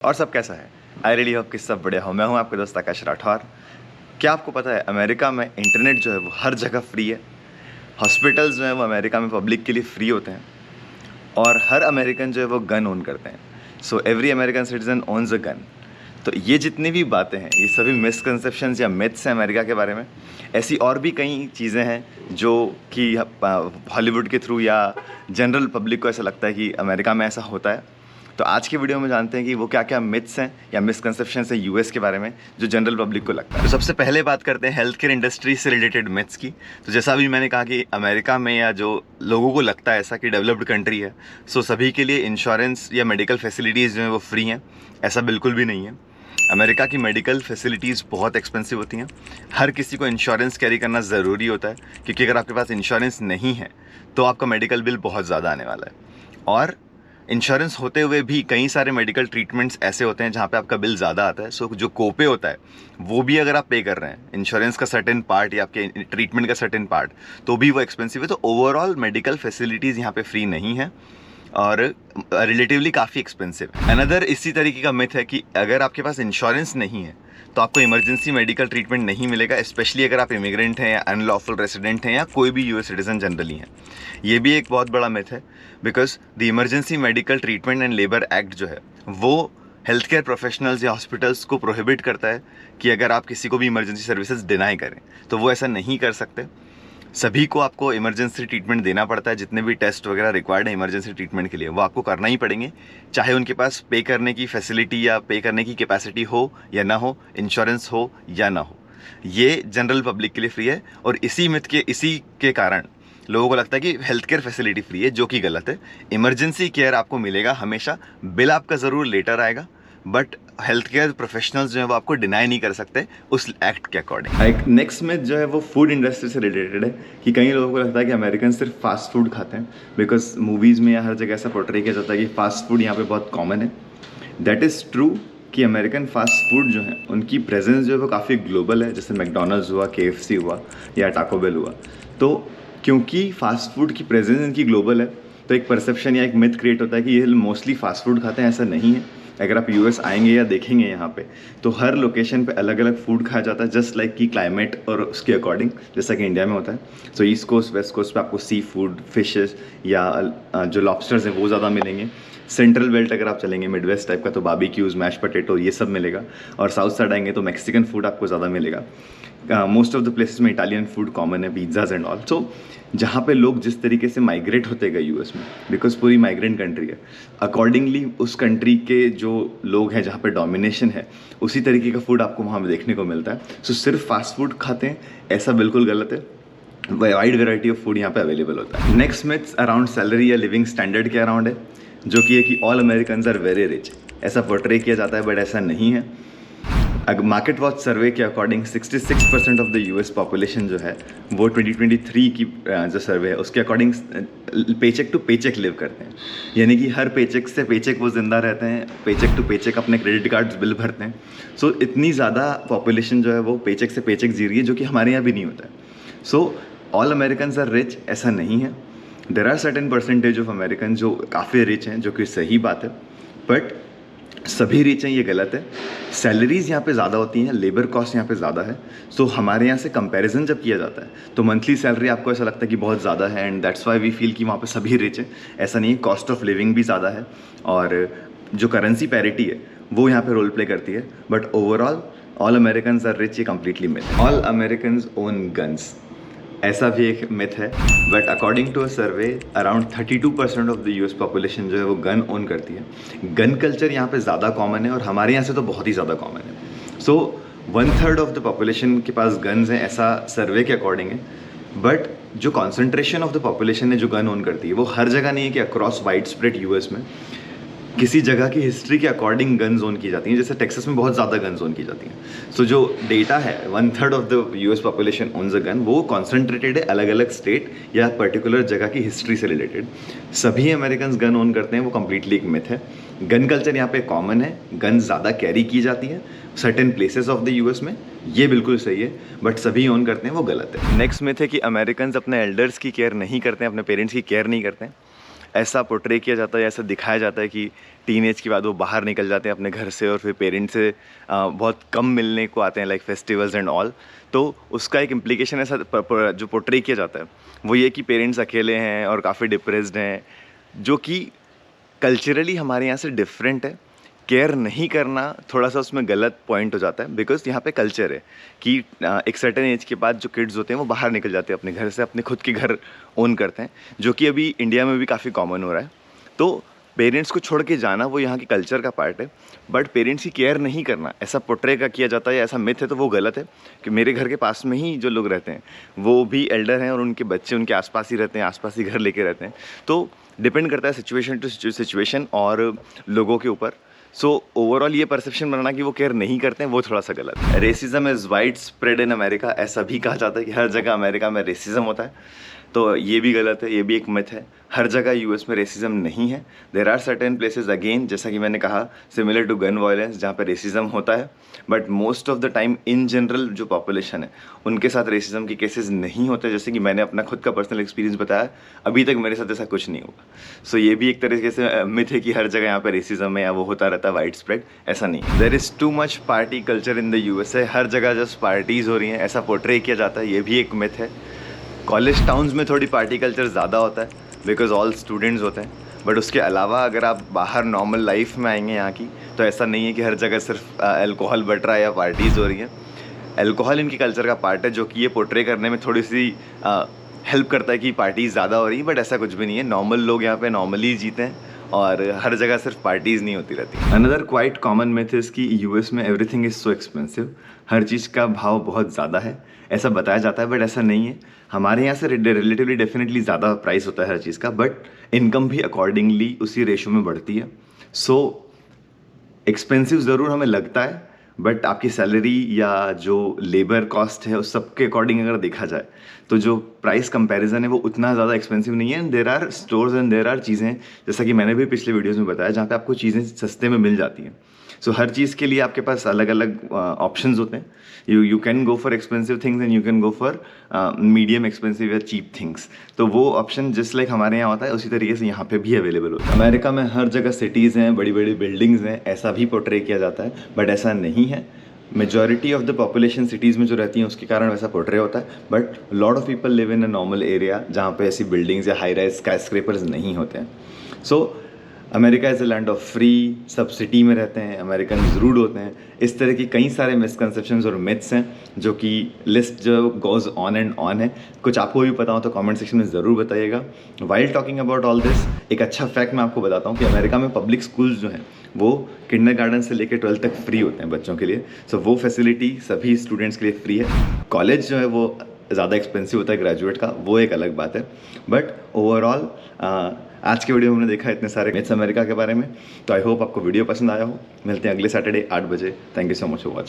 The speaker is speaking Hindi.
और सब कैसा है? आई रियली होप कि सब बढ़िया हो। मैं हूं आपके दोस्त आकाश राठौर। क्या आपको पता है अमेरिका में इंटरनेट जो है वो हर जगह फ्री है। हॉस्पिटल्स जो है वो अमेरिका में पब्लिक के लिए फ्री होते हैं और हर अमेरिकन जो है वो गन ओन करते हैं। So every American citizen owns a gun. तो ये जितनी भी बातें हैं ये सभी मिसकंसेप्शंस या मिथ्स हैं अमेरिका के बारे में। ऐसी और भी कई चीज़ें हैं जो कि हॉलीवुड के थ्रू या जनरल पब्लिक को ऐसा लगता है कि अमेरिका में ऐसा होता है। तो आज के वीडियो में जानते हैं कि वो क्या क्या मिथ्स हैं या मिसकंसेप्शंस हैं यूएस के बारे में जो जनरल पब्लिक को लगता है। तो सबसे पहले बात करते हैं हेल्थ केयर इंडस्ट्री से रिलेटेड मिथ्स की। तो जैसा अभी मैंने कहा कि अमेरिका में या जो लोगों को लगता है ऐसा कि डेवलप्ड कंट्री है, सो सभी के लिए इंश्योरेंस या मेडिकल फैसिलिटीज़ जो है वो फ्री हैं। ऐसा बिल्कुल भी नहीं है। अमेरिका की मेडिकल फैसिलिटीज़ बहुत एक्सपेंसिव होती हैं। हर किसी को इंश्योरेंस कैरी करना ज़रूरी होता है, क्योंकि अगर आपके पास इंश्योरेंस नहीं है तो आपका मेडिकल बिल बहुत ज़्यादा आने वाला है। और इंश्योरेंस होते हुए भी कई सारे मेडिकल ट्रीटमेंट्स ऐसे होते हैं जहाँ पे आपका बिल ज़्यादा आता है। सो जो कोपे होता है वो भी अगर आप पे कर रहे हैं इंश्योरेंस का सर्टेन पार्ट या आपके ट्रीटमेंट का सर्टेन पार्ट, तो भी वो एक्सपेंसिव है। तो ओवरऑल मेडिकल फैसिलिटीज़ यहाँ पे फ्री नहीं है और रिलेटिवली काफ़ी एक्सपेंसिव है। अनदर इसी तरीके का मिथ है कि अगर आपके पास इंश्योरेंस नहीं है तो आपको इमरजेंसी मेडिकल ट्रीटमेंट नहीं मिलेगा, स्पेशली अगर आप इमिग्रेंट हैं या अनलॉफुल रेसिडेंट हैं या कोई भी यूएस सिटीजन जनरली हैं। ये भी एक बहुत बड़ा मिथ है, because the emergency medical treatment and labour act जो है वो हेल्थ केयर प्रोफेशनल्स या हॉस्पिटल्स को प्रोहिबिट करता है कि अगर आप किसी को भी इमरजेंसी सर्विसेज डिनाई करें तो वो ऐसा नहीं कर सकते। सभी को आपको इमरजेंसी ट्रीटमेंट देना पड़ता है। जितने भी टेस्ट वगैरह रिक्वायर्ड है इमरजेंसी ट्रीटमेंट के लिए वो आपको करना ही पड़ेंगे, चाहे उनके पास पे करने की फैसिलिटी या पे करने की कैपेसिटी हो या ना हो, इंश्योरेंस हो या ना हो। ये जनरल पब्लिक के लिए फ्री है और इसी के कारण लोगों को लगता है कि हेल्थ केयर फैसिलिटी फ्री है, जो कि गलत है। इमरजेंसी केयर आपको मिलेगा हमेशा, बिल आपका ज़रूर लेटर आएगा, बट हेल्थ केयर प्रोफेशनल्स जो है वो आपको डिनाई नहीं कर सकते उस एक्ट के अकॉर्डिंग। एक नेक्स्ट मिथ जो है वो फूड इंडस्ट्री से रिलेटेड है कि कई लोगों को लगता है कि अमेरिकन सिर्फ फास्ट फूड खाते हैं, बिकॉज मूवीज़ में या हर जगह ऐसा पोर्ट्रे किया जाता है कि फास्ट फूड यहाँ पे बहुत कॉमन है। दैट इज़ ट्रू कि अमेरिकन फास्ट फूड जो है उनकी प्रेजेंस जो है वो काफ़ी ग्लोबल है, जैसे मैकडोनल्ड्स हुआ, KFC हुआ या टाको बेल हुआ। तो क्योंकि फास्ट फूड की प्रेजेंस इनकी ग्लोबल है तो एक परसेप्शन या एक मिथ क्रिएट होता है कि ये मोस्टली फास्ट फूड खाते हैं। ऐसा नहीं है। अगर आप यूएस आएंगे या देखेंगे यहाँ पे तो हर लोकेशन पे अलग अलग फूड खाया जाता है, जस्ट लाइक कि क्लाइमेट और उसके अकॉर्डिंग, जैसा कि इंडिया में होता है। सो ईस्ट कोस्ट वेस्ट कोस्ट पे आपको सी फूड, फिशेस या जो लॉबस्टर्स हैं वो ज़्यादा मिलेंगे। सेंट्रल बेल्ट अगर आप चलेंगे मिड वेस्ट टाइप का तो बारबेक्यूज, मैश पोटैटो ये सब मिलेगा। और साउथ साइड आएंगे तो मैक्सिकन फूड आपको ज़्यादा मिलेगा। मोस्ट ऑफ द प्लेसेस में इटालियन फूड कॉमन है, पिज्ज़ाज एंड ऑल। सो जहाँ पे लोग जिस तरीके से माइग्रेट होते गए यूएस में, बिकॉज पूरी माइग्रेंट कंट्री है, अकॉर्डिंगली उस कंट्री के जो लोग हैं जहाँ पे डोमिनेशन है उसी तरीके का फूड आपको वहाँ पे देखने को मिलता है। सो सिर्फ फास्ट फूड खाते हैं ऐसा बिल्कुल गलत है। वाइड वेराइटी ऑफ फूड यहाँ पे अवेलेबल होता है। नेक्स्ट मिथ्स अराउंड सैलरी या लिविंग स्टैंडर्ड के अराउंड है, जो कि है कि all Americans are very rich. ऐसा पोर्ट्रे किया जाता है बट ऐसा नहीं है। अगर मार्केट वॉच सर्वे के according 66% of the US population जो है वो 2023 की जो सर्वे है उसके according paycheck to paycheck live करते हैं। यानी कि हर पेचेक से पेचेक वो जिंदा रहते हैं, पेचेक टू पेचेक अपने क्रेडिट कार्ड्स बिल भरते हैं। सो इतनी ज़्यादा पॉपुलेशन जो है वो पेचेक से पेचेक जी रही है, जो कि हमारे यहाँ भी नहीं होता है। So all Americans are rich ऐसा नहीं है। There are certain percentage of American जो काफ़ी रिच हैं, जो कि सही बात है, बट सभी रिच हैं ये गलत है। सैलरीज़ यहाँ पे ज़्यादा होती हैं, लेबर कॉस्ट यहाँ पे ज़्यादा है। सो हमारे यहाँ से कंपैरिजन जब किया जाता है तो मंथली सैलरी आपको ऐसा लगता है कि बहुत ज़्यादा है, and that's why we feel कि वहाँ पे सभी रिच हैं। ऐसा नहीं है। कॉस्ट ऑफ लिविंग भी ज़्यादा है और जो करेंसी पैरिटी है वो यहाँ पे रोल प्ले करती है। But overall all Americans are rich, ये कम्प्लीटली मिथ है। ऑल अमेरिकन्स ओन गन्स, ऐसा भी एक मिथ है, but according to a survey around 32% of the US population जो है वो गन ओन करती है। गन कल्चर यहाँ पे ज़्यादा कॉमन है और हमारे यहाँ से तो बहुत ही ज़्यादा कॉमन है। सो 1/3 ऑफ द पॉपुलेशन के पास गन्स हैं, ऐसा सर्वे के अकॉर्डिंग है। बट जो कॉन्सेंट्रेशन ऑफ द पॉपुलेशन है जो गन ओन करती है वो हर जगह नहीं है कि अक्रॉस वाइड स्प्रेड यूएस में। किसी जगह की हिस्ट्री के अकॉर्डिंग गन जोन की जाती हैं, जैसे टेक्सास में बहुत ज़्यादा गन जोन की जाती हैं। सो जो डेटा है 1/3 of the US population owns a gun, वो कॉन्सेंट्रेटेड है अलग अलग स्टेट या पर्टिकुलर जगह की हिस्ट्री से रिलेटेड। सभी अमेरिकन गन ओन करते हैं, वो कम्प्लीटली एक मिथ है। गन कल्चर यहाँ पे कॉमन है, गन ज़्यादा कैरी की जाती है certain places of the US में, ये बिल्कुल सही है, बट सभी ओन करते हैं वो गलत है। नेक्स्ट मिथ है कि अमेरिकन अपने एल्डर्स की केयर नहीं करते हैं, अपने पेरेंट्स की केयर नहीं करते हैं। ऐसा पोर्ट्रे किया जाता है, ऐसा दिखाया जाता है कि टीनेज के बाद वो बाहर निकल जाते हैं अपने घर से और फिर पेरेंट्स से बहुत कम मिलने को आते हैं, लाइक फेस्टिवल्स एंड ऑल। तो उसका एक इम्प्लीकेशन ऐसा जो पोर्ट्रे किया जाता है वो ये कि पेरेंट्स अकेले हैं और काफ़ी डिप्रेस्ड हैं, जो कि कल्चरली हमारे यहाँ से डिफरेंट है। केयर नहीं करना थोड़ा सा उसमें गलत पॉइंट हो जाता है, बिकॉज यहाँ पे कल्चर है कि एक सर्टेन एज के बाद जो किड्स होते हैं वो बाहर निकल जाते हैं अपने घर से, अपने खुद के घर ओन करते हैं, जो कि अभी इंडिया में भी काफ़ी कॉमन हो रहा है। तो पेरेंट्स को छोड़ के जाना वो यहाँ की कल्चर का पार्ट है, बट पेरेंट्स की केयर नहीं करना ऐसा पोर्ट्रे का किया जाता है या ऐसा मिथ है, तो वो गलत है। कि मेरे घर के पास में ही जो लोग रहते हैं वो भी एल्डर हैं और उनके बच्चे उनके आसपास ही रहते हैं, आसपास ही घर लेके रहते हैं। तो डिपेंड करता है सिचुएशन टू सिचुएशन और लोगों के ऊपर। सो ओवरऑल ये परसेप्शन बनाना कि वो केयर नहीं करते हैं वो थोड़ा सा गलत है। Racism is wide spread in America, ऐसा भी कहा जाता है कि हर जगह अमेरिका में रेसिज्म होता है, तो ये भी गलत है, ये भी एक मिथ है। हर जगह यूएस में रेसिज्म नहीं है। There are certain places again, जैसा कि मैंने कहा, सिमिलर टू गन वायलेंस, जहाँ पे रेसिज्म होता है, but most of the time in general जो पॉपुलेशन है उनके साथ रेसिज्म के केसेस नहीं होते। जैसे कि मैंने अपना खुद का पर्सनल एक्सपीरियंस बताया, अभी तक मेरे साथ ऐसा कुछ नहीं हुआ। सो ये भी एक तरीके से मिथ है कि हर जगह यहाँ पे रेसिज्म है या वो होता रहता है वाइड स्प्रेड, ऐसा नहीं। There is too much party culture in the USA, हर जगह जस्ट पार्टीज़ हो रही हैं ऐसा पोर्ट्रे किया जाता है, ये भी एक मिथ है। कॉलेज टाउन्स में थोड़ी पार्टी कल्चर ज़्यादा होता है बिकॉज ऑल स्टूडेंट्स होते हैं, बट उसके अलावा अगर आप बाहर नॉर्मल लाइफ में आएंगे यहाँ की, तो ऐसा नहीं है कि हर जगह सिर्फ अल्कोहल बट रहा है या पार्टीज़ हो रही हैं। अल्कोहल इनकी कल्चर का पार्ट है, जो कि ये पोर्ट्रे करने में थोड़ी सी हेल्प करता है कि पार्टीज़ ज़्यादा हो रही हैं, बट ऐसा कुछ भी नहीं है। नॉर्मल लोग यहाँ पे नॉर्मली जीते हैं और हर जगह सिर्फ पार्टीज़ नहीं होती रहती। Another quite common myth is कि यूएस में एवरीथिंग इज़ सो एक्सपेंसिव, हर चीज़ का भाव बहुत ज़्यादा है, ऐसा बताया जाता है, बट ऐसा नहीं है। हमारे यहाँ से रिलेटिवली डेफिनेटली ज़्यादा प्राइस होता है हर चीज़ का, बट इनकम भी अकॉर्डिंगली उसी रेशो में बढ़ती है। सो एक्सपेंसिव ज़रूर हमें लगता है, बट आपकी सैलरी या जो लेबर कॉस्ट है उस सब के अकॉर्डिंग अगर देखा जाए तो जो प्राइस कंपैरिजन है वो उतना ज़्यादा एक्सपेंसिव नहीं है। And there are stores and there are चीज़ें, जैसा कि मैंने भी पिछले वीडियोस में बताया, जहाँ पे आपको चीज़ें सस्ते में मिल जाती हैं। सो हर चीज़ के लिए आपके पास अलग अलग ऑप्शंस होते हैं। You can go for expensive things and you can go for medium expensive या चीप थिंग्स। तो वो ऑप्शन जिस लाइक हमारे यहाँ होता है उसी तरीके से यहाँ पे भी अवेलेबल होता है। अमेरिका में हर जगह सिटीज़ हैं, बड़ी बड़ी बिल्डिंग्स हैं, ऐसा भी पोर्ट्रे किया जाता है, बट ऐसा नहीं है। Majority of the population cities में जो रहती हैं उसके कारण वैसा पोर्ट्रे होता है, but lot of people live in a normal area जहाँ पे ऐसी बिल्डिंग्स या हाई राइज स्काईस्क्रेपर्स नहीं होते हैं। So America is a land of free, सब सिटी में रहते हैं, अमेरिकन रूड होते हैं। इस तरह की कई सारे मिसकंसेप्शंस और मिथ्स हैं, जो कि लिस्ट जो गोज़ ऑन एंड ऑन है। कुछ आपको भी पता हो तो कमेंट सेक्शन में ज़रूर बताइएगा। While talking about all this, एक अच्छा फैक्ट मैं आपको बताता हूँ कि अमेरिका में पब्लिक स्कूल्स जो हैं वो किंडरगार्टन से लेकर 12th तक फ्री होते हैं बच्चों के लिए। सो वो फैसिलिटी सभी स्टूडेंट्स के लिए फ्री है। कॉलेज जो है वो ज़्यादा एक्सपेंसिव होता है ग्रेजुएट का, वो एक अलग बात है। बट ओवरऑल आज के वीडियो में हमने देखा इतने सारे मिथ्स अमेरिका के बारे में, तो आई होप आपको वीडियो पसंद आया हो। मिलते हैं अगले सैटरडे 8 बजे। Thank you so much for watching.